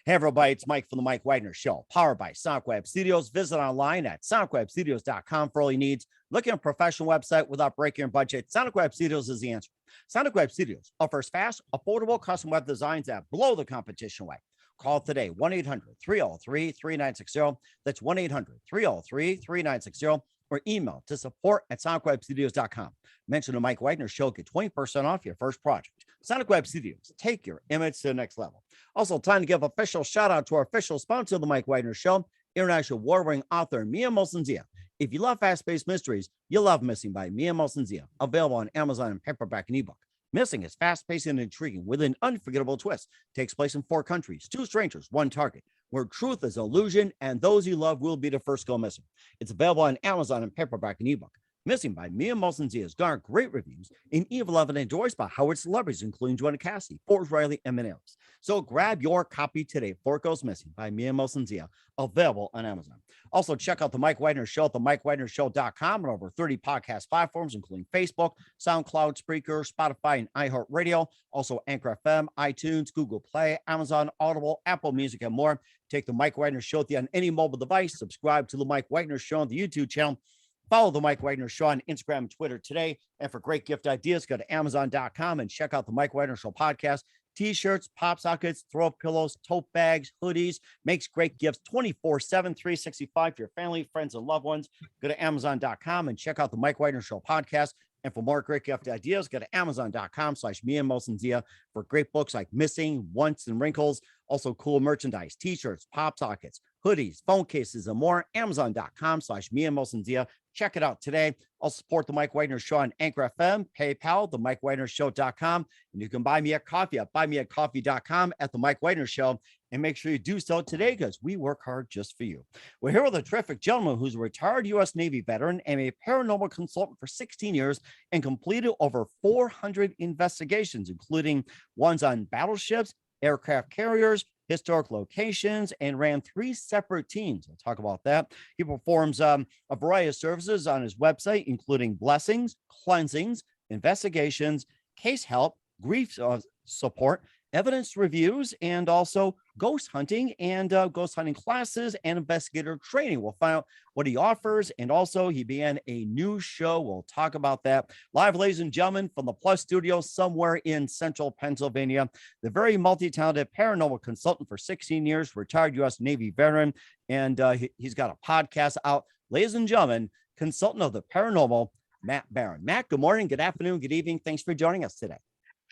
Hey, everybody, it's Mike from the Mike Wagner Show, powered by Sonic Web Studios. Visit online at sonicwebstudios.com for all your needs. Looking at a professional website without breaking your budget, Sonic Web Studios is the answer. Sonic Web Studios offers fast, affordable custom web designs that blow the competition away. Call today, 1-800-303-3960. That's 1-800-303-3960. Or email to support@sonicwebstudios.com. Mention the Mike Wagner Show, get 20% off your first project. Sonic Web Studios, take your image to the next level. Also, time to give official shout out to our official sponsor of the Mike Wagner Show, international award-winning author Mia Molson-Zia. If you love fast-paced mysteries, you'll love Missing by Mia Molson-Zia, available on Amazon in paperback and ebook. Missing is fast-paced and intriguing with an unforgettable twist. Takes place in 4 countries, 2 strangers, 1 target, where truth is illusion and those you love will be the first go missing. It's available on Amazon in paperback and ebook. Missing by Mia Molson-Zia has garnered great reviews and even loved and endorsed by Howard celebrities, including Joanna Cassidy, Forbes Riley, and many others. So grab your copy today before it goes missing by Mia Molson-Zia, available on Amazon. Also, check out the Mike Wagner Show at themikewagnershow.com and over 30 podcast platforms, including Facebook, SoundCloud, Spreaker, Spotify, and iHeartRadio. Also, Anchor FM, iTunes, Google Play, Amazon, Audible, Apple Music, and more. Take the Mike Wagner Show on any mobile device. Subscribe to the Mike Wagner Show on the YouTube channel. Follow the Mike Wagner Show on Instagram and Twitter today. And for great gift ideas, go to Amazon.com and check out the Mike Wagner Show podcast. T-shirts, pop sockets, throw pillows, tote bags, hoodies, makes great gifts 24/7, 365 for your family, friends, and loved ones. Go to Amazon.com and check out the Mike Wagner Show podcast. And for more great gift ideas, go to Amazon.com/Mia Molson-Zia for great books like Missing, Once, and Wrinkles. Also cool merchandise, T-shirts, pop sockets, hoodies, phone cases, and more. Amazon.com/Mia Molson-Zia. Check it out today. I'll support the Mike Wagner Show on Anchor FM, PayPal, themikewagnershow.com. And you can buy me a coffee at buymeacoffee.com at the Mike Wagner Show. And make sure you do so today because we work hard just for you. We're here with a terrific gentleman who's a retired U.S. Navy veteran and a paranormal consultant for 16 years and completed over 400 investigations, including ones on battleships, aircraft carriers, historic locations, and ran 3 separate teams. I'll talk about that. He performs a variety of services on his website, including blessings, cleansings, investigations, case help, grief support, evidence reviews, and also ghost hunting and ghost hunting classes and investigator training. We'll find out what he offers. And also he began a new show. We'll talk about that. Live, ladies and gentlemen, from the Plus Studio somewhere in central Pennsylvania, the very multi-talented paranormal consultant for 16 years, retired U.S. Navy veteran. And he's got a podcast out. Ladies and gentlemen, consultant of the paranormal, Matt Barron. Matt, good morning, good afternoon, good evening. Thanks for joining us today.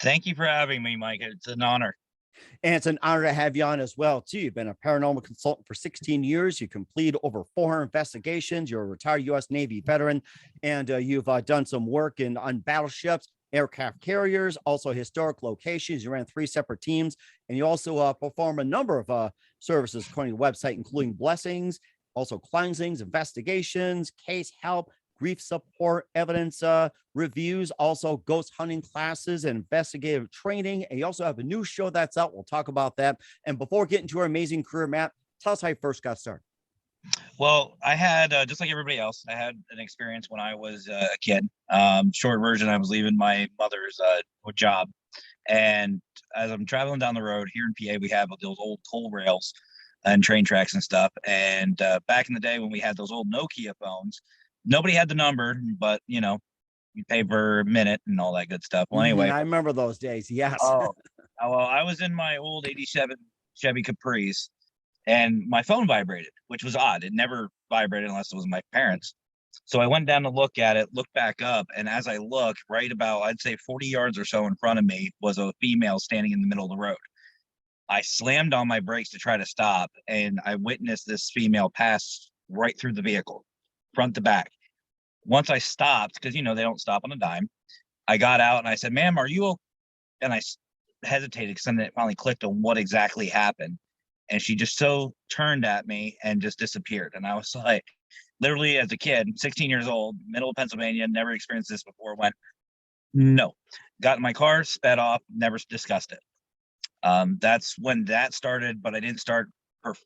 Thank you for having me, Mike. It's an honor. And it's an honor to have you on as well, too. You've been a paranormal consultant for 16 years. You completed over 400 investigations. You're a retired U.S. Navy veteran, and you've done some work on battleships, aircraft carriers, also historic locations. You ran 3 separate teams, and you also perform a number of services according to the website, including blessings, also cleansings, investigations, case help, grief support, evidence reviews, also ghost hunting classes and investigative training. And you also have a new show that's out. We'll talk about that. And before getting to your amazing career, Matt, tell us how you first got started. Well, I had, just like everybody else, I had an experience when I was a kid. Short version, I was leaving my mother's job. And as I'm traveling down the road here in PA, we have those old toll rails and train tracks and stuff. And back in the day when we had those old Nokia phones, nobody had the number, but, you know, you pay per minute and all that good stuff. Well, anyway. I remember those days. Yes. Well, I was in my old 87 Chevy Caprice and my phone vibrated, which was odd. It never vibrated unless it was my parents. So I went down to look at it, looked back up. And as I looked, right about, I'd say 40 yards or so in front of me was a female standing in the middle of the road. I slammed on my brakes to try to stop. And I witnessed this female pass right through the vehicle, front to back. Once I stopped, because, you know, they don't stop on a dime, I got out and I said, ma'am, are you okay? And I hesitated because then it finally clicked on what exactly happened. And she just so turned at me and just disappeared. And I was like, literally as a kid, 16 years old, middle of Pennsylvania, never experienced this before, went, no. Got in my car, sped off, never discussed it. That's when that started, but I didn't start,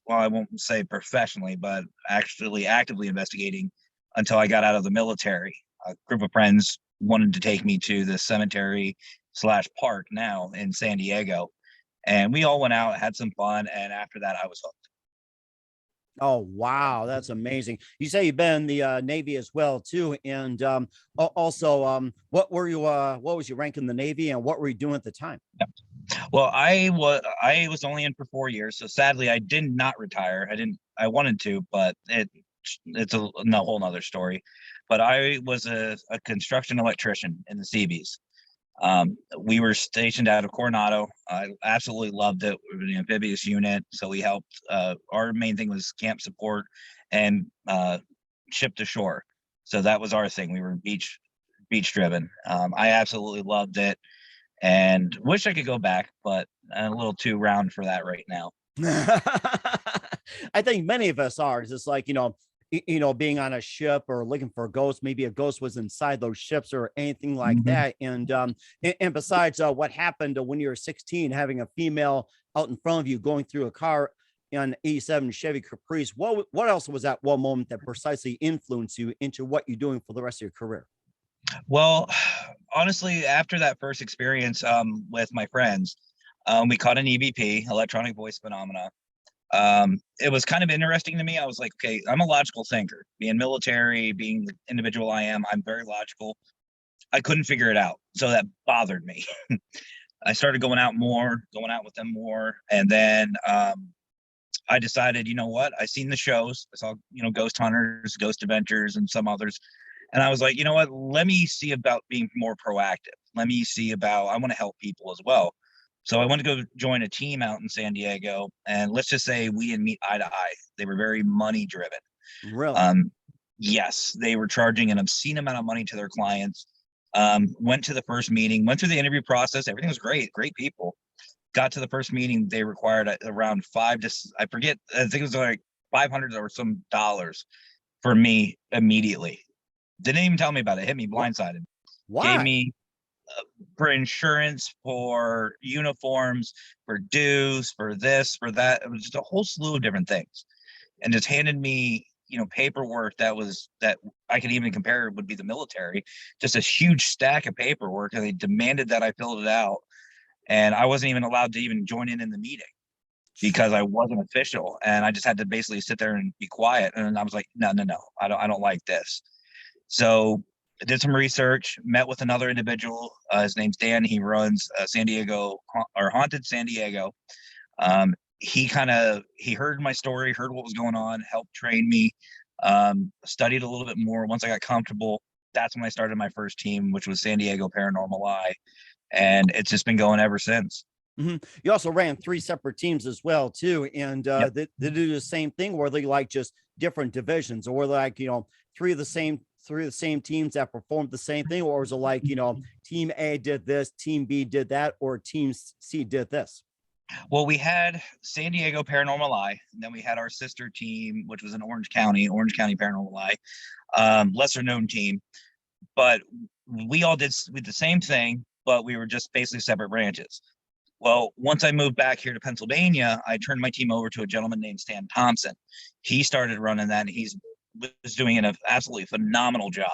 I won't say professionally, but actually actively investigating until I got out of the military. A group of friends wanted to take me to the cemetery/park now in San Diego. And we all went out, had some fun, and after that I was hooked. Oh, wow. That's amazing. You say you've been in the Navy as well, too. And also, what was your rank in the Navy and what were you doing at the time? Well, I was only in for 4 years, so sadly I did not retire. I wanted to, but it's a no whole nother story. But I was a construction electrician in the Seabees. We were stationed out of Coronado. I absolutely loved it. We were the amphibious unit, so we helped. Our main thing was camp support and ship to shore. So that was our thing. We were beach driven. I absolutely loved it, and wish I could go back, but I'm a little too round for that right now. I think many of us are. It's just like, being on a ship or looking for a ghost. Maybe a ghost was inside those ships or anything like that. And besides what happened when you were 16, having a female out in front of you going through a car on 87 Chevy Caprice, what else was that one moment that precisely influenced you into what you're doing for the rest of your career? Well, honestly, after that first experience with my friends, we caught an EVP, electronic voice phenomena. It was kind of interesting to me. I was like, okay, I'm a logical thinker. Being military, being the individual I am, I'm very logical. I couldn't figure it out. So that bothered me. I started going out with them more. And then I decided, you know what? I seen the shows. I saw, Ghost Hunters, Ghost Adventures, and some others. And I was like, you know what? Let me see about being more proactive. Let me see about, I want to help people as well. So I went to go join a team out in San Diego, and let's just say we didn't meet eye to eye. They were very money driven. Really? Yes, they were charging an obscene amount of money to their clients. Went to the first meeting, went through the interview process. Everything was great people. Got to the first meeting, they required around I think it was like 500 or some dollars for me immediately. Didn't even tell me about it. Hit me blindsided. Why? Gave me for insurance, for uniforms, for dues, for this, for that. It was just a whole slew of different things, and just handed me, paperwork that I could even compare would be the military. Just a huge stack of paperwork, and they demanded that I filled it out, and I wasn't even allowed to even join in the meeting because I wasn't official, and I just had to basically sit there and be quiet. And I was like, no, I don't like this. So I did some research, met with another individual. His name's Dan. He runs San Diego or Haunted San Diego. He heard my story, heard what was going on, helped train me, studied a little bit more. Once I got comfortable, that's when I started my first team, which was San Diego Paranormal Eye. And it's just been going ever since. You also ran 3 separate teams as well, too. And Yep. they do the same thing, where they like just different divisions, or like, three of the same teams that performed the same thing, or is it like, team A did this, team B did that, or team C did this? Well, we had San Diego Paranormal Eye, and then we had our sister team, which was in Orange County Paranormal Eye, lesser known team. But we did the same thing, but we were just basically separate branches. Well, once I moved back here to Pennsylvania, I turned my team over to a gentleman named Stan Thompson. He started running that, and he was doing an absolutely phenomenal job.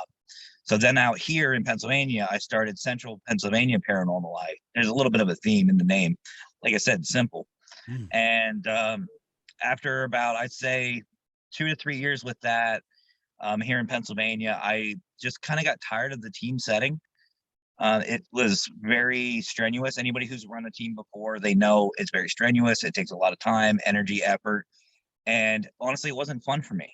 So then out here in Pennsylvania, I started Central Pennsylvania Paranormal Eye. There's a little bit of a theme in the name. Like I said, simple. And after about, I'd say, 2 to 3 years with that here in Pennsylvania, I just kind of got tired of the team setting. It was very strenuous. Anybody who's run a team before, they know it's very strenuous. It takes a lot of time, energy, effort. And honestly, it wasn't fun for me.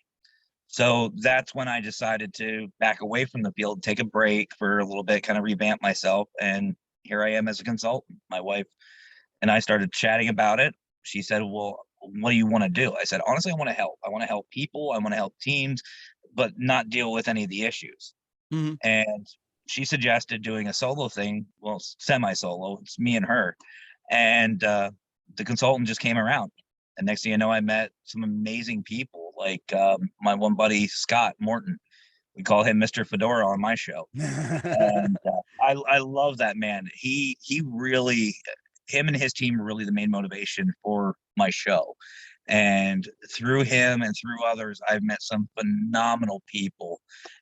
So that's when I decided to back away from the field, take a break for a little bit, kind of revamp myself. And here I am as a consultant. My wife and I started chatting about it. She said, well, what do you want to do? I said, honestly, I want to help. I want to help people. I want to help teams, but not deal with any of the issues. And she suggested doing a solo thing. Well, semi-solo. It's me and her. And the consultant just came around. And next thing you know, I met some amazing people, like my one buddy, Scott Morton. We call him Mr. Fedora on my show. And I love that man. He really, him and his team were really the main motivation for my show. And through him and through others, I've met some phenomenal people,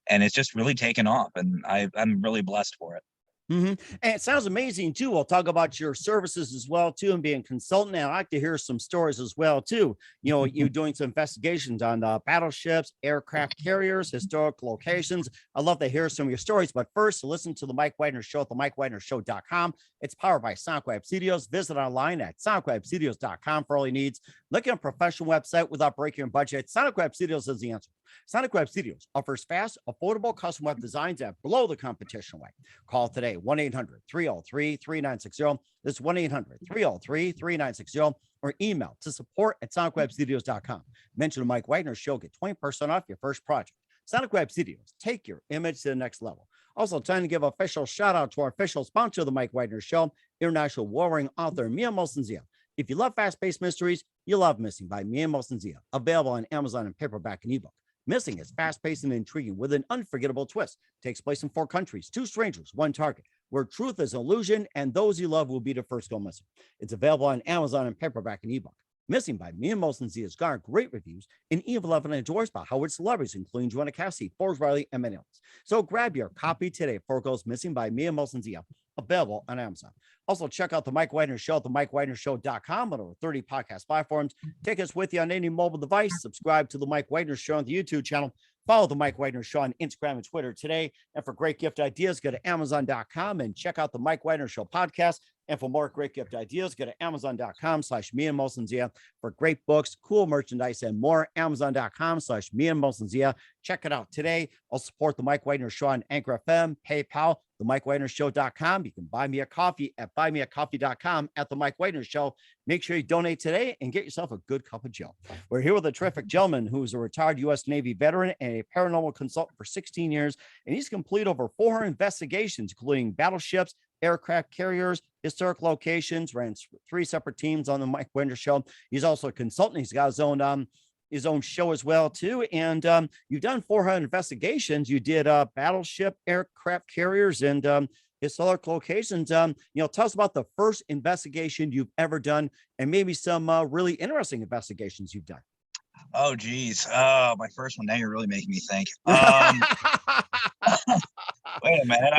and it's just really taken off. And I'm really blessed for it. And it sounds amazing too. We'll talk about your services as well too, and being a consultant. And I like to hear some stories as well too. You know, you doing some investigations on battleships, aircraft carriers, historical locations. I love to hear some of your stories. But first, listen to the Mike Wagner Show at the MikeWagnerShow.com. It's powered by SoundWeb Studios. Visit online at SoundWebStudios.com for all your needs. Look at a professional website without breaking your budget. SoundWeb Studios is the answer. Sonic Web Studios offers fast, affordable custom web designs that blow the competition away. Call today, 1-800-303-3960. That's 1-800-303-3960, or email to support@sonicwebstudios.com. Mention the Mike Wagner Show. Get 20% off your first project. Sonic Web Studios, take your image to the next level. Also, time to give an official shout out to our official sponsor of the Mike Wagner Show, international warring author Mia Molson-Zia. If you love fast-paced mysteries, you love Missing by Mia Molson-Zia, available on Amazon in paperback and ebook. Missing is fast-paced and intriguing with an unforgettable twist. Takes place in 4 countries, 2 strangers, 1 target, where truth is illusion and those you love will be the first to go missing. It's available on Amazon in paperback and ebook. Missing by Mia Molson-Zia has garnered great reviews and even love and endorsed by Howard celebrities, including Joanna Cassidy, Forbes Riley, and many others. So grab your copy today before it goes missing by Mia Molson-Zia, available on Amazon. Also, check out the Mike Wagner Show at the MikeWagnerShow.com on over 30 podcast platforms. Take us with you on any mobile device. Subscribe to the Mike Wagner Show on the YouTube channel. Follow the Mike Wagner Show on Instagram and Twitter today. And for great gift ideas, go to Amazon.com and check out the Mike Wagner Show podcast. And for more great gift ideas, go to Amazon.com/Mia Molson-Zia for great books, cool merchandise, and more. Amazon.com/Mia Molson-Zia. Check it out today. I'll support the Mike Wagner Show on Anchor FM, PayPal, the MikeWagnerShow.com. You can buy me a coffee at buymeacoffee.com at the Mike Wagner Show. Make sure you donate today and get yourself a good cup of Joe. We're here with a terrific gentleman who is a retired U.S. Navy veteran and a paranormal consultant for 16 years. And he's completed over 400 investigations, including battleships, aircraft carriers, historic locations, ran 3 separate teams on the Mike Wagner Show. He's also a consultant. He's got his own show as well too. And you've done 400 investigations. You did battleship, aircraft carriers, and historic locations. Tell us about the first investigation you've ever done, and maybe some really interesting investigations you've done. Oh, geez. My first one. Now you're really making me think. Wait a minute.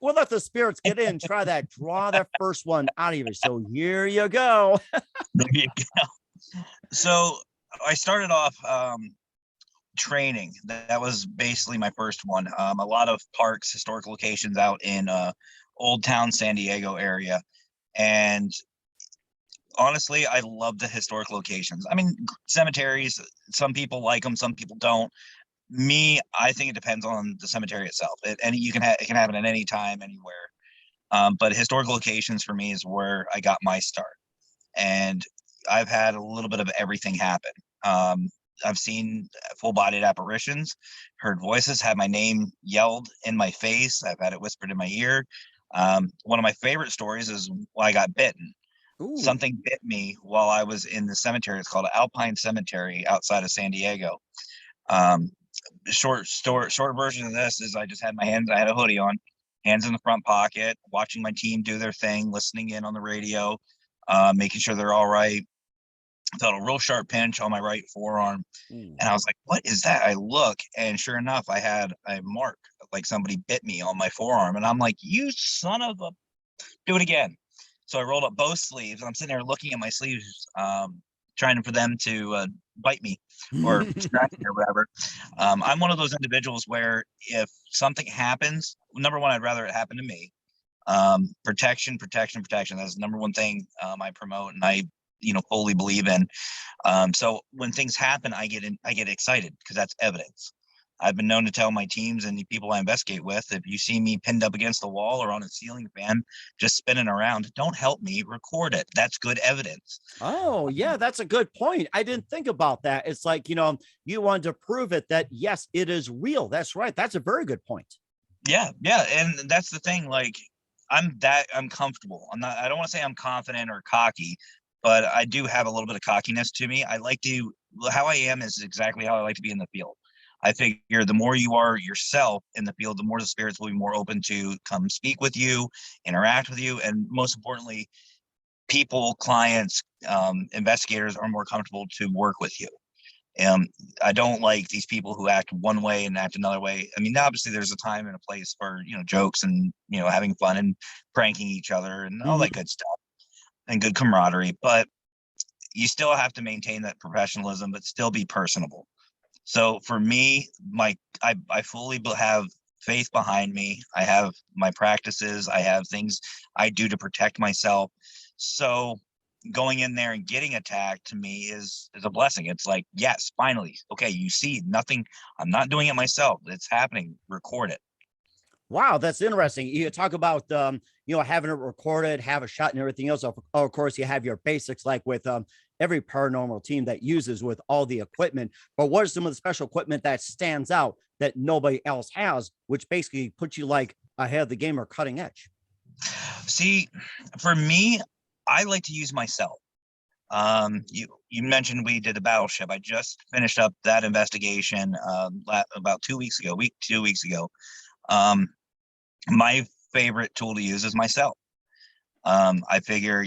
We'll let the spirits get in. Try that. Draw that first one out of you. So here you go. There you go. So I started off training. That was basically my first one. A lot of parks, historic locations out in Old Town San Diego area. And honestly, I love the historic locations. I mean, cemeteries, some people like them, some people don't. Me, I think it depends on the cemetery itself. It can happen at any time, anywhere. But historical locations for me is where I got my start. And I've had a little bit of everything happen. I've seen full-bodied apparitions, heard voices, had my name yelled in my face. I've had it whispered in my ear. One of my favorite stories is when I got bitten. Ooh. Something bit me while I was in the cemetery. It's called Alpine Cemetery outside of San Diego. Short version of this is I just had I had a hoodie on, hands in the front pocket, watching my team do their thing, listening in on the radio, making sure they're all right. I felt a real sharp pinch on my right forearm. And I was like, what is that? I look, and sure enough, I had a mark, like somebody bit me on my forearm. And I'm like, you son of a, do it again. So I rolled up both sleeves. I'm sitting there looking at my sleeves, trying for them to bite me or scratch me or whatever. I'm one of those individuals where if something happens, number one, I'd rather it happen to me. Protection. That's the number one thing I promote and I fully believe in. So when things happen, I get excited because that's evidence. I've been known to tell my teams and the people I investigate with, if you see me pinned up against the wall or on a ceiling fan, just spinning around, don't help me, record it. That's good evidence. Oh, yeah, that's a good point. I didn't think about that. It's like, you wanted to prove it that, yes, it is real. That's right. That's a very good point. Yeah. And that's the thing. Like, I'm comfortable. I don't want to say I'm confident or cocky, but I do have a little bit of cockiness to me. How I am is exactly how I like to be in the field. I figure the more you are yourself in the field, the more the spirits will be more open to come speak with you, interact with you, and most importantly, people, clients, investigators are more comfortable to work with you. Um, I don't like these people who act one way and act another way. I mean, obviously there's a time and a place for, jokes and, having fun and pranking each other and all Mhm. that good stuff and good camaraderie, but you still have to maintain that professionalism, but still be personable. So for me, I fully have faith behind me. I have my practices. I have things I do to protect myself. So going in there and getting attacked to me is a blessing. It's like, yes, finally, okay, you see nothing. I'm not doing it myself. It's happening. Record it. Wow, that's interesting. You talk about having it recorded, have a shot, and everything else. Of course, you have your basics like with every paranormal team that uses with all the equipment. But what are some of the special equipment that stands out that nobody else has, which basically puts you like ahead of the game or cutting edge? See, for me, I like to use myself. You mentioned we did a battleship. I just finished up that investigation about 2 weeks ago, 2 weeks ago. Um, my favorite tool to use is myself. I figure,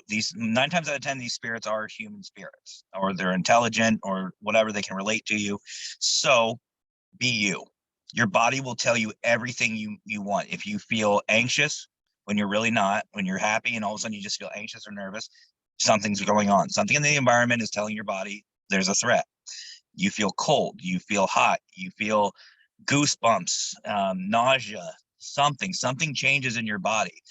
these 9 times out of 10, these spirits are human spirits, or they're intelligent, or whatever, they can relate to you. So be you. Your body will tell you everything you want. If you feel anxious when you're really not, when you're happy and all of a sudden you just feel anxious or nervous, something's going on. Something in the environment is telling your body there's a threat. You feel cold, you feel hot, you feel goosebumps, nausea, something changes in your body.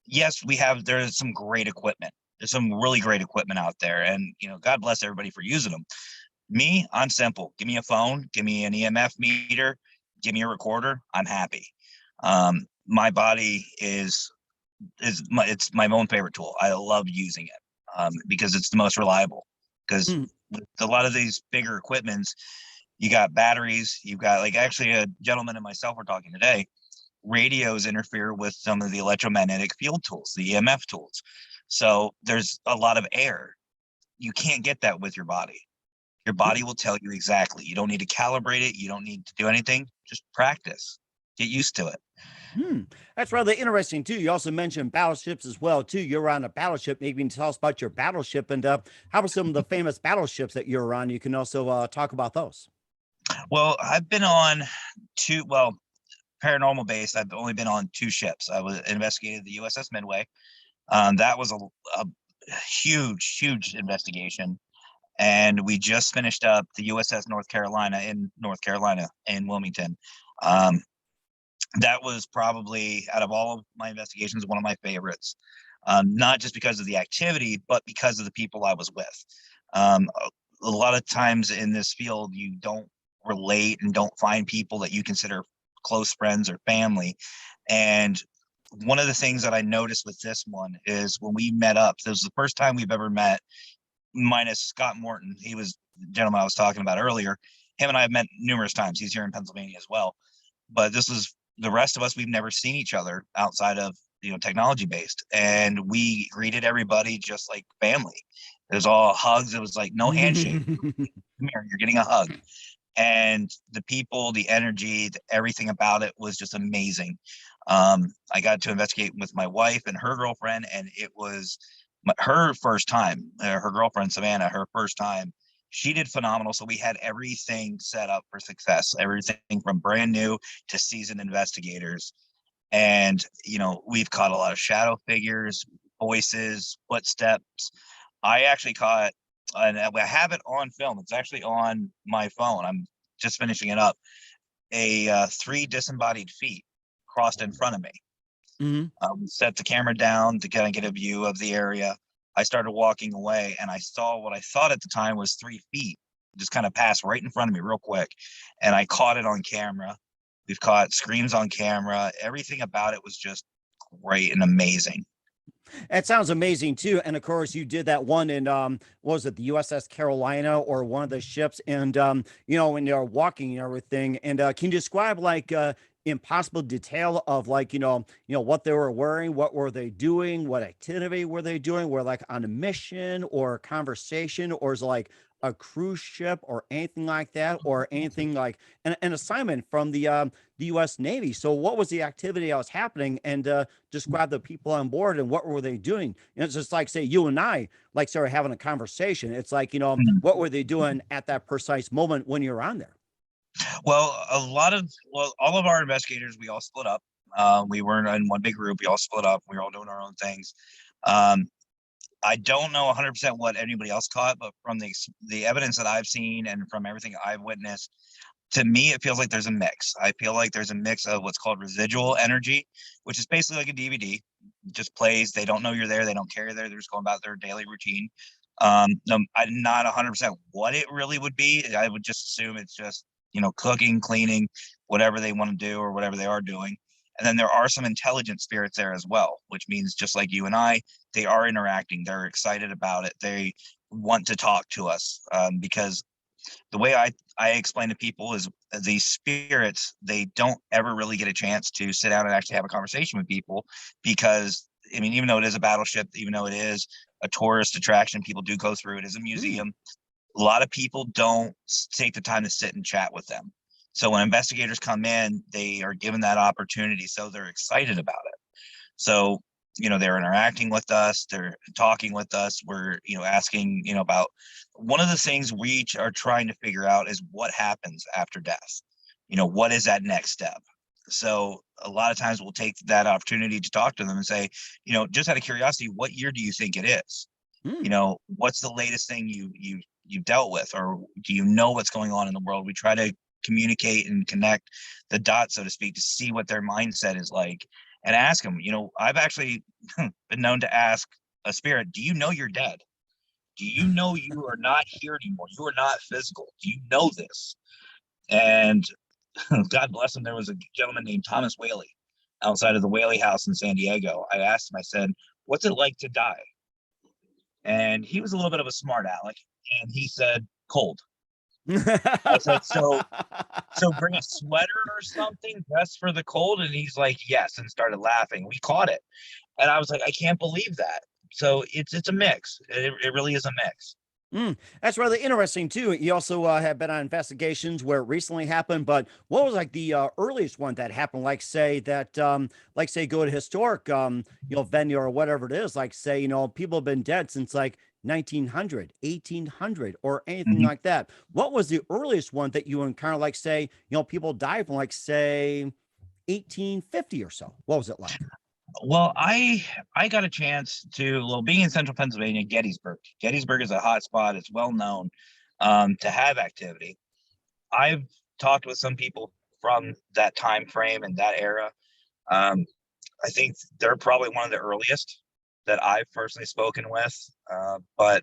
Yes, there's some great equipment. There's some really great equipment out there, and God bless everybody for using them. Me, I'm simple. Give me a phone, give me an EMF meter, give me a recorder. I'm happy. My body it's my own favorite tool. I love using it because it's the most reliable. Because Hmm. with a lot of these bigger equipments, you got batteries. You've got, like, actually a gentleman and myself were talking today. Radios interfere with some of the electromagnetic field tools, the EMF tools. So there's a lot of air. You can't get that with your body. Your body will tell you exactly. You don't need to calibrate it. You don't need to do anything. Just practice. Get used to it. Hmm. That's rather interesting too. You also mentioned battleships as well too. You're on a battleship. Maybe you can tell us about your battleship and how are some of the famous battleships that you're on? You can also talk about those. Well, I've been on paranormal based. I've only been on two ships. I was investigated the USS Midway. That was a huge investigation. And we just finished up the USS North Carolina in Wilmington. Um, that was probably, out of all of my investigations, one of my favorites. Not just because of the activity, but because of the people I was with. A lot of times in this field, you don't relate and don't find people that you consider close friends or family. And one of the things that I noticed with this one is when we met up, this was the first time we've ever met, minus Scott Morton. He was the gentleman I was talking about earlier. Him and I have met numerous times. He's here in Pennsylvania as well. But this was the rest of us. We've never seen each other outside of technology based, and we greeted everybody just like family. It was all hugs. It was like no handshake. Come here, you're getting a hug. And the people, the energy, everything about it was just amazing. I got to investigate with my wife and her girlfriend, and it was her first time. Her girlfriend Savannah, her first time. She did phenomenal. So we had everything set up for success. Everything from brand new to seasoned investigators. And we've caught a lot of shadow figures, voices, footsteps. I actually caught, and I have it on film. It's actually on my phone. I'm just finishing it up. A 3 disembodied feet crossed in front of me. Mhm. Set the camera down to kind of get a view of the area. I started walking away, and I saw what I thought at the time was 3 feet just kind of pass right in front of me real quick. And I caught it on camera. We've caught screams on camera. Everything about it was just great and amazing. It sounds amazing too. And of course, you did that one in what was it, the USS Carolina or one of the ships? And when you're walking and everything. And can you describe like in possible detail of like what they were wearing, what were they doing, what activity were they doing? Were like on a mission or a conversation, or is it like a cruise ship or anything like that, or anything like an assignment from the U.S. Navy. So what was the activity that was happening, and describe the people on board and what were they doing? And it's just like, say, you and I like started having a conversation. It's like, what were they doing at that precise moment when you're on there? Well, all of our investigators, we all split up. We weren't in one big group. We all split up. We were all doing our own things. Um, I don't know 100% what anybody else caught, but from the evidence that I've seen and from everything I've witnessed, to me, it feels like there's a mix. I feel like there's a mix of what's called residual energy, which is basically like a DVD, just plays. They don't know you're there. They don't care you're there. They're just going about their daily routine. No, I'm not 100% what it really would be. I would just assume it's just, cooking, cleaning, whatever they want to do or whatever they are doing. And then there are some intelligent spirits there as well, which means just like you and I, they are interacting. They're excited about it. They want to talk to us, because the way I explain to people is these spirits, they don't ever really get a chance to sit down and actually have a conversation with people, because I mean, even though it is a battleship, even though it is a tourist attraction, people do go through it as a museum. A lot of people don't take the time to sit and chat with them. So when investigators come in, they are given that opportunity. So they're excited about it. So, they're interacting with us, they're talking with us. We're, asking, about one of the things we each are trying to figure out is what happens after death. What is that next step? So a lot of times we'll take that opportunity to talk to them and say, just out of curiosity, what year do you think it is? Hmm. What's the latest thing you've dealt with, or do you know what's going on in the world? We try to communicate and connect the dots, so to speak, to see what their mindset is like, and ask them. I've actually been known to ask a spirit, do you know you're dead? Do you know you are not here anymore? You are not physical. Do you know this? And God bless him, there was a gentleman named Thomas Whaley outside of the Whaley House in San Diego. I asked him, I said, what's it like to die? And he was a little bit of a smart aleck, and he said, cold. I said, so bring a sweater or something, dress for the cold. And he's like, yes, and started laughing. We caught it. And I was like, I can't believe that. So it's a mix. It really is a mix. That's rather interesting too. You also have been on investigations where it recently happened, but what was like the earliest one that happened? Like say that, like say go to historic, venue or whatever it is. Like say, people have been dead since like 1900, 1800, or anything Mhm. like that. What was the earliest one that you encountered? Like say, people died from like say 1850 or so. What was it like? Well, I got a chance to, being in central Pennsylvania, Gettysburg. Gettysburg is a hot spot. It's well known to have activity. I've talked with some people from that time frame and that era. Um, I think they're probably one of the earliest that I've personally spoken with. But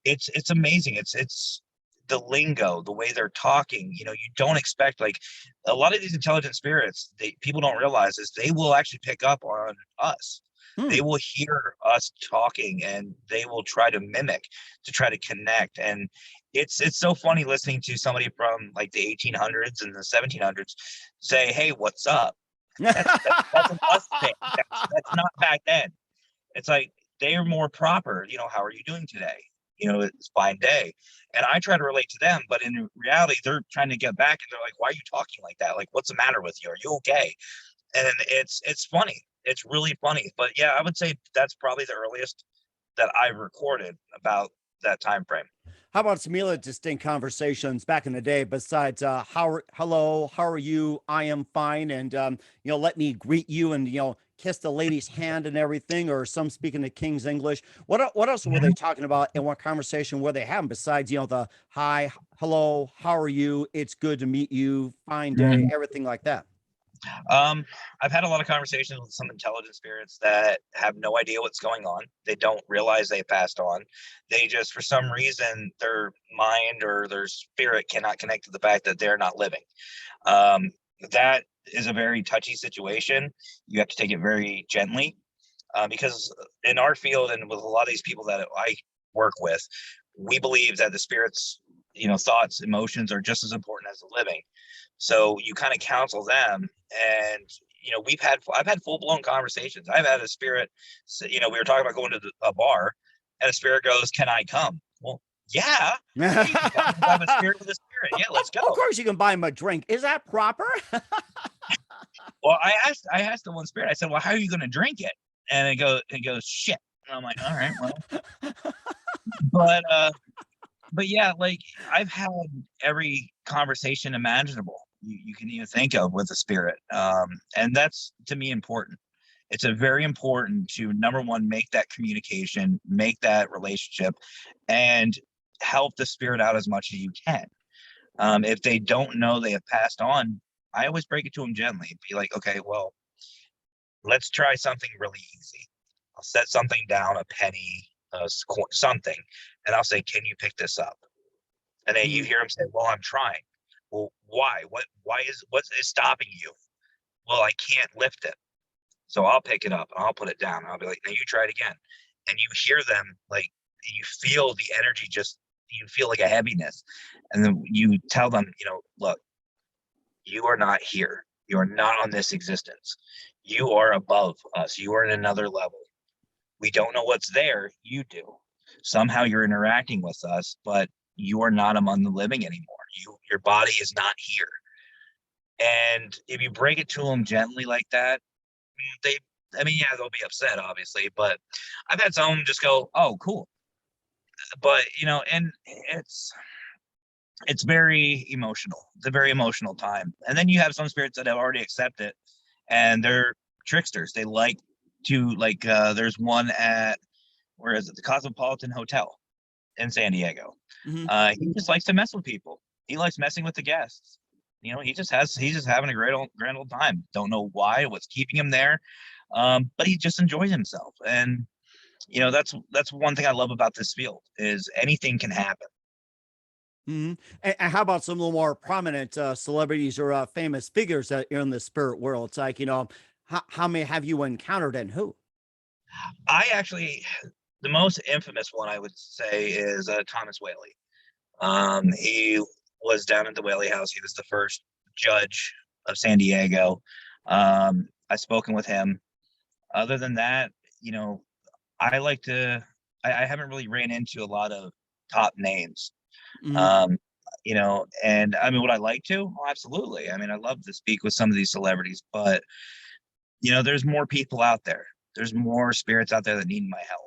it's amazing. It's the lingo, the way they're talking. You don't expect, like, a lot of these intelligent spirits. People don't realize is they will actually pick up on us. Hmm. They will hear us talking, and they will try to mimic, to try to connect. And it's so funny listening to somebody from like the 1800s and the 1700s say, "Hey, what's up?" That's an us thing. That's not back then. It's like they're more proper. How are you doing today? It's fine day. And I try to relate to them, but in reality, they're trying to get back, and they're like, why are you talking like that? Like, what's the matter with you? Are you okay? And it's funny. It's really funny. But yeah, I would say that's probably the earliest that I've recorded about that time frame. How about some other distinct conversations back in the day besides hello, how are you? I am fine, and let me greet you and kiss the lady's hand and everything, or some speaking the King's English. What else were they talking about, and what conversation were they having besides the hi, hello, how are you? It's good to meet you, fine day, Mhm. everything like that. Um, I've had a lot of conversations with some intelligent spirits that have no idea what's going on. They don't realize they passed on. They just, for some reason, their mind or their spirit cannot connect to the fact that they're not living. Um, that is a very touchy situation. You have to take it very gently, because in our field and with a lot of these people that I work with, we believe that the spirits, thoughts, emotions are just as important as the living. So you kind of counsel them, and I've had full blown conversations. I've had a spirit, we were talking about going to a bar, and a spirit goes, "Can I come?" Well, Yeah. Yeah, you can have a spirit with a spirit. Yeah, let's go. Of course, you can buy him a drink. Is that proper? Well, I asked the one spirit, I said, well, how are you going to drink it? And it goes, shit. And I'm like, all right, well, but, yeah, like I've had every conversation imaginable you can even think of with a spirit. And that's to me important. It's a very important to, number one, make that communication, make that relationship, and help the spirit out as much as you can. If they don't know they have passed on, I always break it to them gently. Be like, okay, well, let's try something really easy. I'll set something down, a penny, something, and I'll say, can you pick this up? And then you hear them say, well, I'm trying. Well, why? What is stopping you? Well, I can't lift it. So I'll pick it up and I'll put it down. I'll be like, now you try it again. And you hear them, like, you feel the energy, you feel like a heaviness. And then you tell them, look, you are not here. You are not on this existence. You are above us. You are in another level. We don't know what's there. You do. Somehow you're interacting with us, but you are not among the living anymore. Your body is not here. And if you break it to them gently like that, they'll be upset, obviously, but I've had some just go, oh, cool. But, and it's very emotional. It's a very emotional time. And then you have some spirits that have already accepted, and they're tricksters. They like to, there's one at, where is it? The Cosmopolitan Hotel in San Diego. Mm-hmm. He just likes to mess with people. He likes messing with the guests. He's just having a grand old time. Don't know why, what's keeping him there. But he just enjoys himself. And, that's one thing I love about this field is anything can happen. Mm-hmm. And how about some of the more prominent celebrities or famous figures that are in the spirit world? It's like, how many have you encountered and who? The most infamous one I would say is Thomas Whaley. He was down at the Whaley House. He was the first judge of San Diego. I've spoken with him. Other than that, I haven't really ran into a lot of top names. Mm-hmm. And I mean, would I like to? Oh, absolutely. I mean, I love to speak with some of these celebrities, but there's more people out there. There's more spirits out there that need my help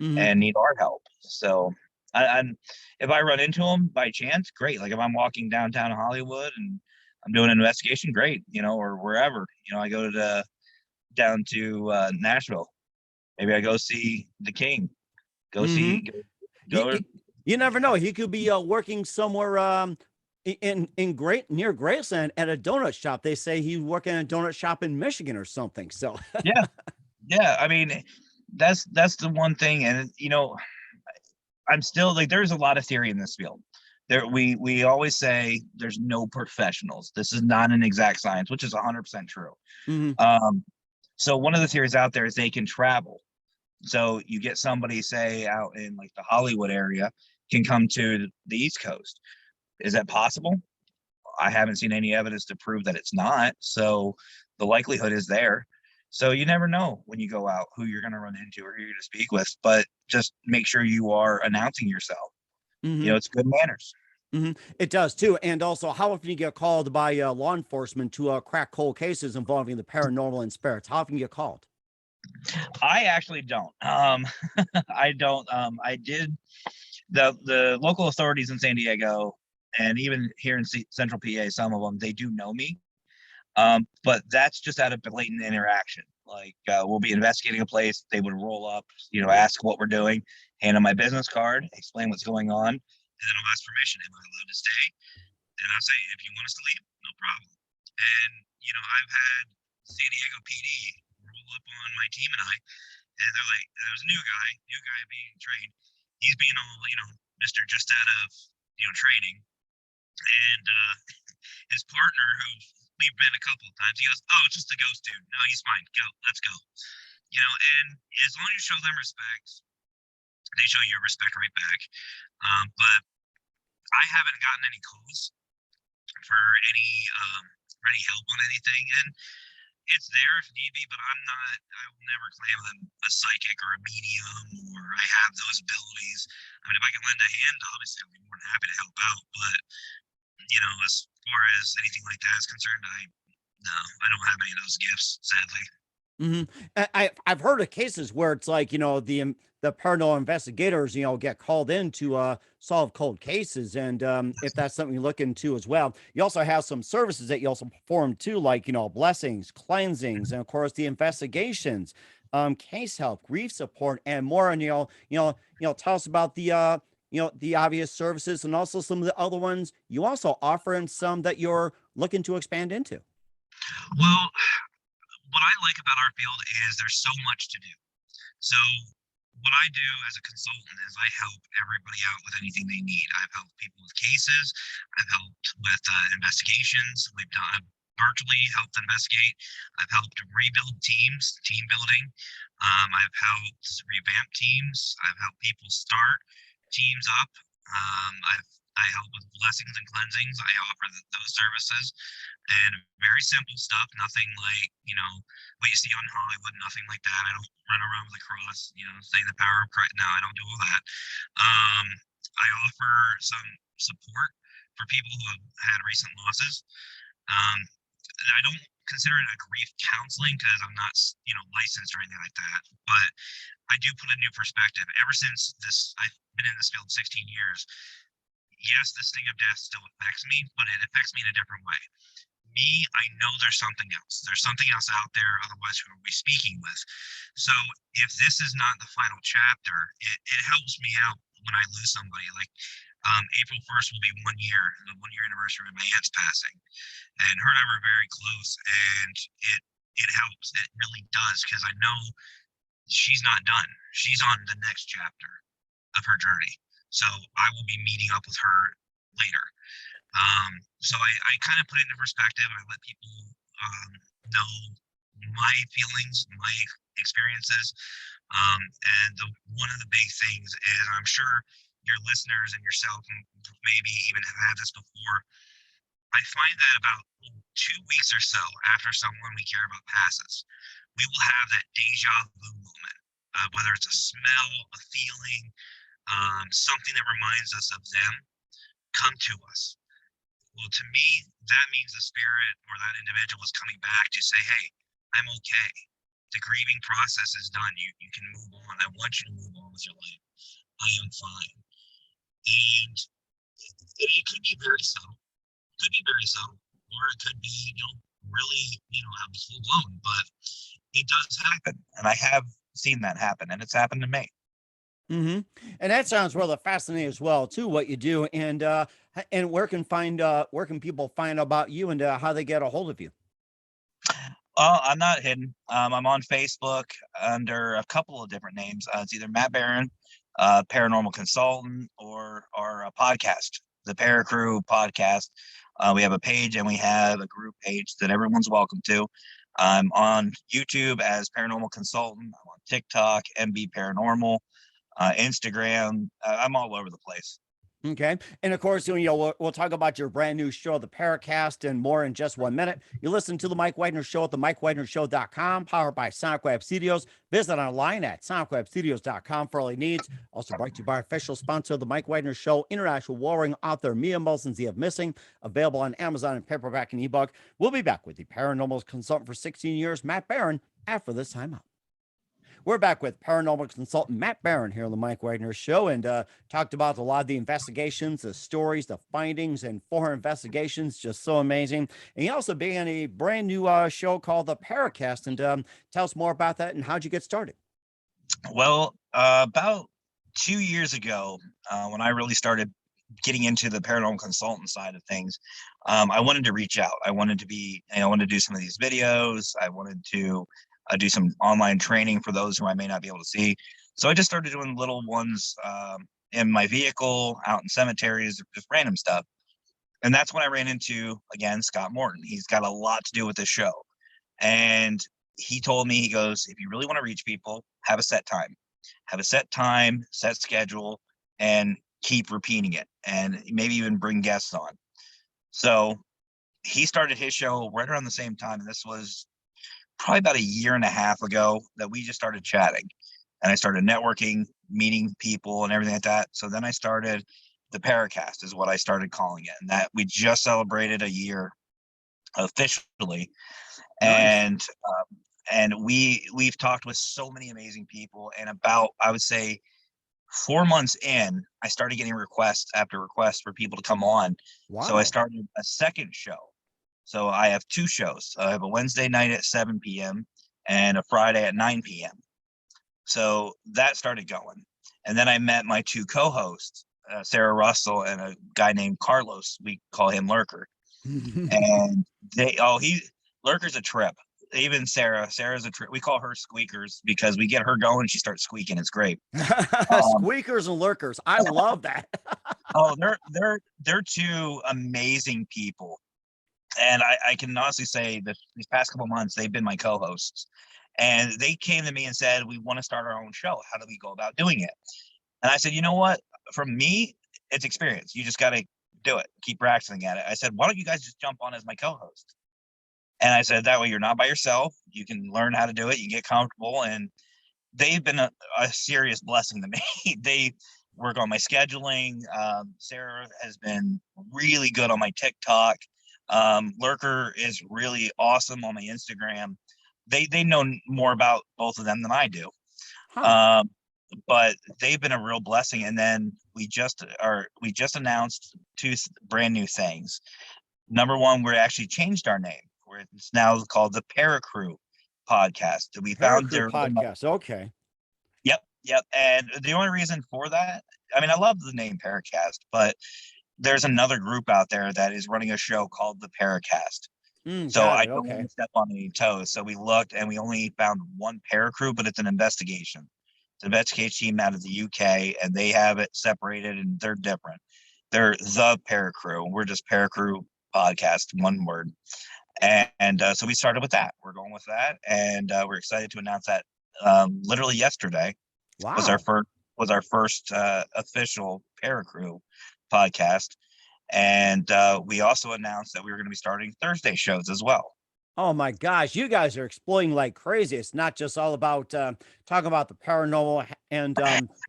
Mm-hmm. and need our help. So if I run into them by chance, great. Like if I'm walking downtown Hollywood and I'm doing an investigation, great. Or wherever, I go down to Nashville. Maybe I go see the King. Go Mm-hmm. see, go. You never know. He could be working somewhere in near Graceland at a donut shop. They say he's working at a donut shop in Michigan or something. So Yeah. I mean, that's the one thing. And I'm still like, there's a lot of theory in this field. We always say there's no professionals. This is not an exact science, which is 100% true. mm-hmm. So one of the theories out there is they can travel. So you get somebody, say, out in like the Hollywood area, can come to the East Coast. Is that possible? I haven't seen any evidence to prove that it's not. So the likelihood is there. So you never know when you go out who you're going to run into or who you're going to speak with, but just make sure you are announcing yourself. Mm-hmm. It's good manners. Mm-hmm. It does too. And also, how often you get called by law enforcement to crack cold cases involving the paranormal and spirits? How often you get called? I actually don't. I don't. I did. The local authorities in San Diego and even here in Central PA, some of them, they do know me. But that's just out of blatant interaction. Like we'll be investigating a place, they would roll up, ask what we're doing, hand them my business card, explain what's going on, and then I'll ask permission. Am I allowed to stay? And I'll say, if you want us to leave, no problem. And I've had San Diego PD roll up on my team and I, and they're like, there's a new guy being trained. He's being all, Mr. Just out of, training. And his partner, who we've been a couple of times, he goes, oh, it's just a ghost dude. No, he's fine. Go, let's go. And as long as you show them respect, they show you respect right back. But I haven't gotten any calls for any help on anything. And it's there if need be, but I will never claim I'm a psychic or a medium or I have those abilities. I mean, if I can lend a hand, obviously I'll be more than happy to help out. But, as far as anything like that is concerned, no, I don't have any of those gifts, sadly. I've heard of cases where it's like, the paranormal investigators, get called in to solve cold cases. And if that's something you look into as well, you also have some services that you also perform too, like, blessings, cleansings, and of course the investigations, case help, grief support, and more. And, tell us about the obvious services and also some of the other ones you also offer and some that you're looking to expand into. Well, what I like about our field is there's so much to do. So what I do as a consultant is I help everybody out with anything they need. I've helped people with cases. I've helped with investigations. I've virtually helped investigate. I've helped rebuild teams, team building. I've helped revamp teams. I've helped people start teams up. I help with blessings and cleansings. I offer those services and very simple stuff. Nothing like, what you see on Hollywood, nothing like that. I don't run around with a cross, saying the power of Christ. No, I don't do all that. I offer some support for people who have had recent losses. I don't consider it a grief counseling because I'm not, licensed or anything like that. But I do put a new perspective. Ever since I've been in this field 16 years. Yes, this thing of death still affects me, but it affects me in a different way. I know there's something else. There's something else out there. Otherwise, who are we speaking with? So if this is not the final chapter, it helps me out when I lose somebody. Like April 1st will be 1 year, the 1 year anniversary of my aunt's passing. And her and I were very close, and it helps. It really does, because I know she's not done. She's on the next chapter of her journey. So I will be meeting up with her later. So I kind of put it into perspective. I let people know my feelings, my experiences. And one of the big things is, I'm sure your listeners and yourself maybe even have had this before. I find that about 2 weeks or so after someone we care about passes, we will have that deja vu moment, whether it's a smell, a feeling, something that reminds us of them come to us. Well, to me, that means the spirit or that individual is coming back to say, hey, I'm okay. The grieving process is done. You can move on. I want you to move on with your life. I am fine. And it could be very subtle. Or it could be, really, full blown. But it does happen. And I have seen that happen, and it's happened to me. And that sounds rather fascinating as well, too, what you do, and where can people find about you and how they get a hold of you? Well, I'm not hidden. I'm on Facebook under a couple of different names. It's either Matt Barron, Paranormal Consultant, or our podcast, the Paracru Podcast. We have a page and we have a group page that everyone's welcome to. I'm on YouTube as Paranormal Consultant. I'm on TikTok, MB Paranormal. Instagram. I'm all over the place. Okay. And of course, we'll talk about your brand new show, the Paracast, and more in just 1 minute. You listen to the Mike Wagner Show at the MikeWagnerShow.com, powered by Sonic Web Studios. Visit online at SonicWebStudios.com for all your needs. Also brought to you by our official sponsor, the Mike Wagner Show, international warring author Mia Molson's The of Missing, available on Amazon and paperback and ebook. We'll be back with the paranormal consultant for 16 years, Matt Barron, after this time out. We're back with paranormal consultant Matt Barron here on the Mike Wagner Show, and talked about a lot of the investigations, the stories, the findings, and 4 investigations. Just so amazing. And he also began a brand new show called the Paracast. And tell us more about that and how'd you get started? Well, about 2 years ago, when I really started getting into the paranormal consultant side of things, I wanted to reach out. I wanted to do some of these videos. I wanted to do some online training for those who I may not be able to see. So I just started doing little ones in my vehicle, out in cemeteries, just random stuff. And that's when I ran into, again, Scott Morton. He's got a lot to do with this show. And he told me, he goes, if you really want to reach people, have a set time, set schedule, and keep repeating it. And maybe even bring guests on. So he started his show right around the same time. And this was probably about a year and a half ago that we just started chatting, and I started networking, meeting people and everything like that. So then I started the Paracast is what I started calling it. And that we just celebrated a year officially. Nice. And we've talked with so many amazing people, and about, I would say, 4 months in, I started getting requests after requests for people to come on. So I Wow. started a second show. So I have two shows. I have a Wednesday night at 7 p.m. and a Friday at 9 p.m. So that started going. And then I met my two co-hosts, Sarah Russell and a guy named Carlos. We call him Lurker. And Lurker's a trip. Even Sarah's a trip. We call her Squeakers because we get her going, she starts squeaking. It's great. Squeakers and lurkers. I love that. Oh, they're two amazing people. And I can honestly say that these past couple months, they've been my co-hosts. And they came to me and said, we want to start our own show. How do we go about doing it? And I said, you know what? For me, it's experience. You just got to do it. Keep practicing at it. I said, why don't you guys just jump on as my co-host? And I said, that way you're not by yourself. You can learn how to do it. You get comfortable. And they've been a serious blessing to me. They work on my scheduling. Sarah has been really good on my TikTok. Lurker is really awesome on my Instagram. They know more about both of them than I do. Huh. But they've been a real blessing. And then we just announced two brand new things. Number one, we actually changed our name. It's now called the Paracru Podcast. We found Paracru there. Podcast. Okay. Yep. And the only reason for that, I mean, I love the name Paracast, but there's another group out there that is running a show called the Paracast. So Got I it. don't want Okay. to step on any toes. So we looked and we only found one Paracru, but it's an investigation. It's an investigation team out of the UK, and they have it separated, and they're different. They're the Paracru. We're just Paracru Podcast, one word. So we started with that. We're going with that, and we're excited to announce that literally yesterday was our Wow. first official Paracru podcast. And we also announced that we were going to be starting Thursday shows as well. Oh my gosh, you guys are exploding like crazy. It's not just all about talking about the paranormal and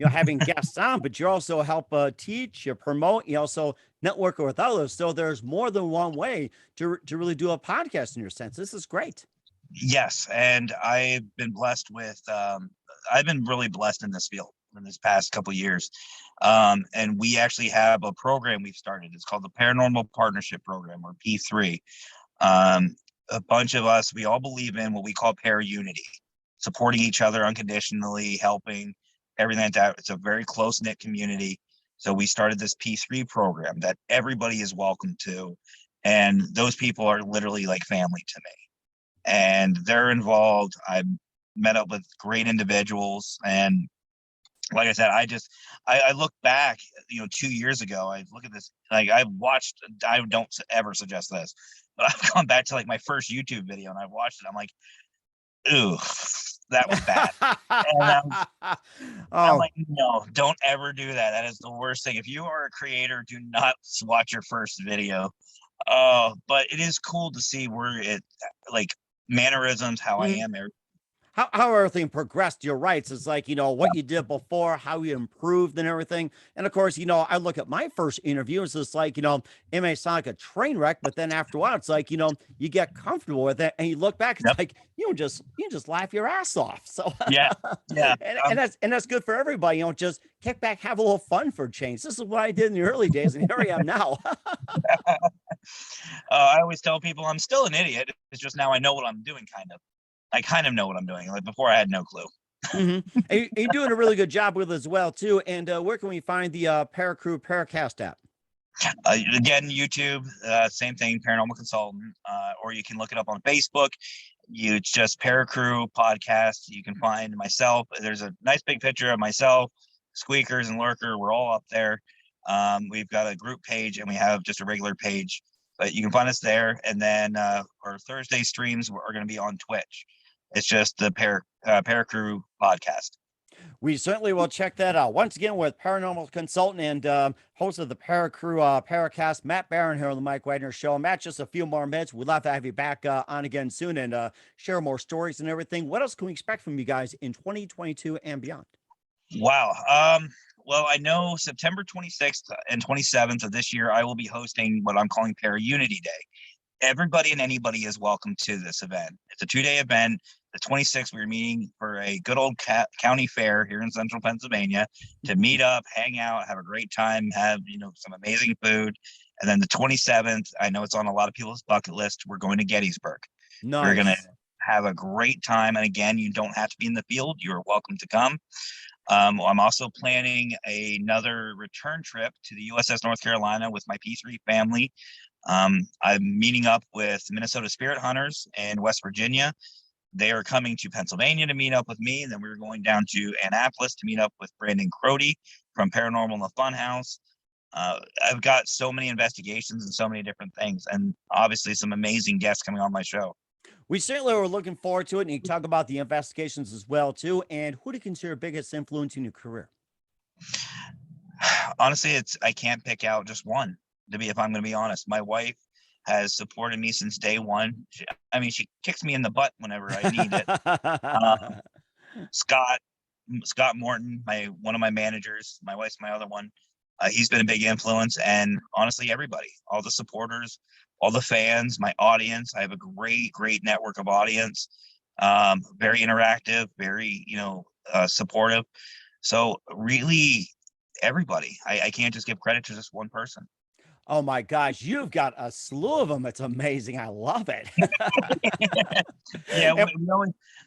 having guests on, but you also help teach, you promote, you also network with others. So there's more than one way to really do a podcast in your sense. This is great. Yes, and I've been really blessed in this field in this past couple of years. And we actually have a program we've started. It's called the Paranormal Partnership Program, or P3. A bunch of us, we all believe in what we call para-unity, supporting each other unconditionally, helping, everything like that. It's a very close-knit community. So we started this P3 program that everybody is welcome to. And those people are literally like family to me. And they're involved. I met up with great individuals. And like I said, I look back, 2 years ago, I look at this, like I don't ever suggest this, but I've gone back to like my first YouTube video and I've watched it. I'm like, ooh, that was bad. And I'm Oh, like, no, don't ever do that. That is the worst thing. If you are a creator, do not watch your first video. But it is cool to see where it, like, mannerisms, how I mhm. am. How everything progressed. You're right. It's like, what you did before, how you improved and everything. And of course, I look at my first interview. It's just like, it may sound like a train wreck, but then after a while, it's like, you get comfortable with it and you look back, it's Yep. like, you just laugh your ass off. So, Yeah. Yeah. and that's good for everybody. Just kick back, have a little fun for a change. This is what I did in the early days, and here I am now. I always tell people I'm still an idiot. It's just now I know what I'm doing, kind of. I kind of know what I'm doing. Like before, I had no clue. And you're doing a really good job with it as well, too. And where can we find the Paracru Paracast at? Again, YouTube, same thing, Paranormal Consultant, or you can look it up on Facebook. It's just Paracru Podcast. You can find myself. There's a nice big picture of myself, Squeakers, and Lurker. We're all up there. We've got a group page and we have just a regular page, but you can find us there. And then our Thursday streams are going to be on Twitch. It's just the Paracru Podcast. We certainly will check that out. Once again, with paranormal consultant and host of the Paracru Paracast, Matt Barron here on the Mike Wagner Show. Matt, just a few more minutes. We'd love to have you back on again soon and share more stories and everything. What else can we expect from you guys in 2022 and beyond? Wow. Well, I know September 26th and 27th of this year, I will be hosting what I'm calling Para Unity Day. Everybody and anybody is welcome to this event. It's a 2-day event. The 26th, we're meeting for a good old county fair here in central Pennsylvania to meet up, hang out, have a great time, have, some amazing food. And then the 27th, I know it's on a lot of people's bucket list. We're going to Gettysburg. Nice. We're going to have a great time. And again, you don't have to be in the field. You're welcome to come. I'm also planning another return trip to the USS North Carolina with my P3 family. I'm meeting up with Minnesota Spirit Hunters in West Virginia. They are coming to Pennsylvania to meet up with me. And then we're going down to Annapolis to meet up with Brandon Crody from Paranormal in the Funhouse. I've got so many investigations and so many different things, and obviously some amazing guests coming on my show. We certainly are looking forward to it. And you talk about the investigations as well, too. And who do you consider your biggest influence in your career? Honestly, I can't pick out just one, if I'm going to be honest. My wife has supported me since day one. She kicks me in the butt whenever I need it. Scott Morton, one of my managers, my wife's my other one. He's been a big influence, and honestly, everybody, all the supporters, all the fans, my audience. I have a great network of audience. Very interactive, very, supportive. So really everybody, I can't just give credit to just one person. Oh my gosh, you've got a slew of them. It's amazing. I love it. Yeah,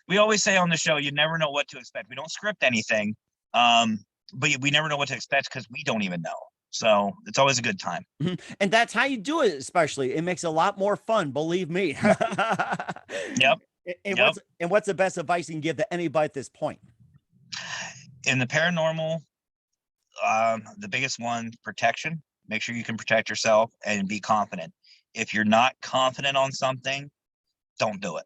we always say on the show, you never know what to expect. We don't script anything, but we never know what to expect because we don't even know. So it's always a good time. And that's how you do it, especially. It makes it a lot more fun, believe me. Yep. And what's the best advice you can give to anybody at this point? In the paranormal, the biggest one, protection. Make sure you can protect yourself and be confident. If you're not confident on something, don't do it.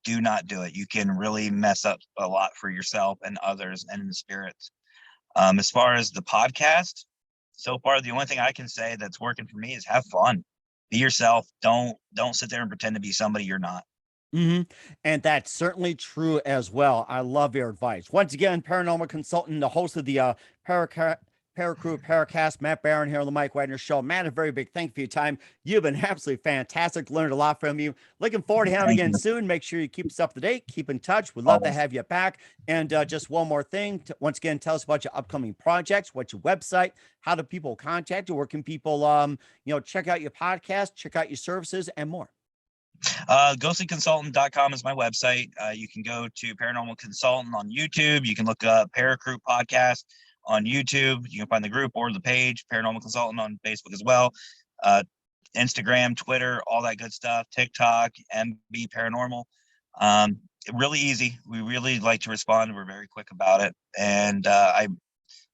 Do not do it. You can really mess up a lot for yourself and others and the spirits. As far as the podcast, so far, the only thing I can say that's working for me is have fun. Be yourself. Don't sit there and pretend to be somebody you're not. And that's certainly true as well. I love your advice. Once again, paranormal consultant, the host of the Paracru Paracast, Matt Barron here on the Mike Wagner Show. Matt, a very big thank you for your time. You've been absolutely fantastic. Learned a lot from you. Looking forward to having you again soon. Make sure you keep us up to date. Keep in touch. We'd love to have you back. And just one more thing. Once again, tell us about your upcoming projects. What's your website? How do people contact you? Where can people, check out your podcast, check out your services, and more? Ghostlyconsultant.com is my website. You can go to Paranormal Consultant on YouTube. You can look up Paracru Podcast on YouTube. You can find the group or the page, Paranormal Consultant, on Facebook as well. Instagram, Twitter, all that good stuff. TikTok, MB Paranormal. Really easy. We really like to respond. We're very quick about it. And I'm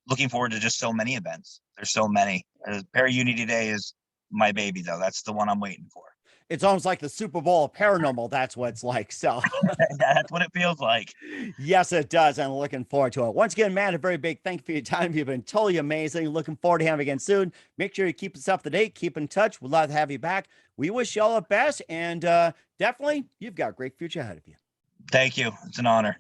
looking forward to just so many events. There's so many. Para Unity Day is my baby, though. That's the one I'm waiting for. It's almost like the Super Bowl of paranormal. That's what it's like. So that's what it feels like. Yes, it does. I'm looking forward to it. Once again, Matt, a very big thank you for your time. You've been totally amazing. Looking forward to having you again soon. Make sure you keep us up to date. Keep in touch. We'd love to have you back. We wish you all the best. And definitely, you've got a great future ahead of you. Thank you. It's an honor.